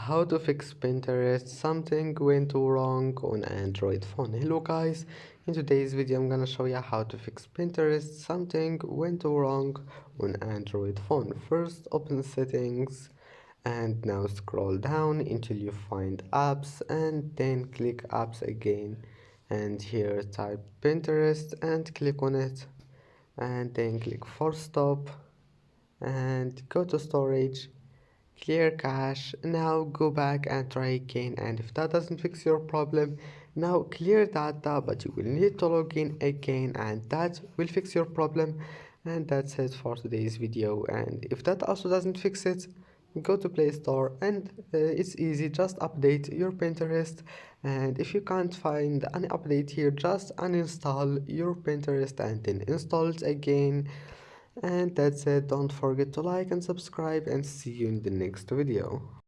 how to fix Pinterest. Something went wrong on Android phone. Hello guys, in today's video I'm gonna show you how to fix Pinterest. Something went wrong on Android phone. First open settings and now scroll down until you find apps and then click apps again, and here type Pinterest and click on it, and then click force stop and go to storage, clear cache. Now go back and try again, and if that doesn't fix your problem, now clear data, but you will need to log in again and that will fix your problem. And that's it for today's video, and if that also doesn't fix it, go to Play Store and it's easy, just update your Pinterest. And if you can't find any update here, just uninstall your Pinterest and then install it again. And that's it. Don't forget to like and subscribe, and see you in the next video.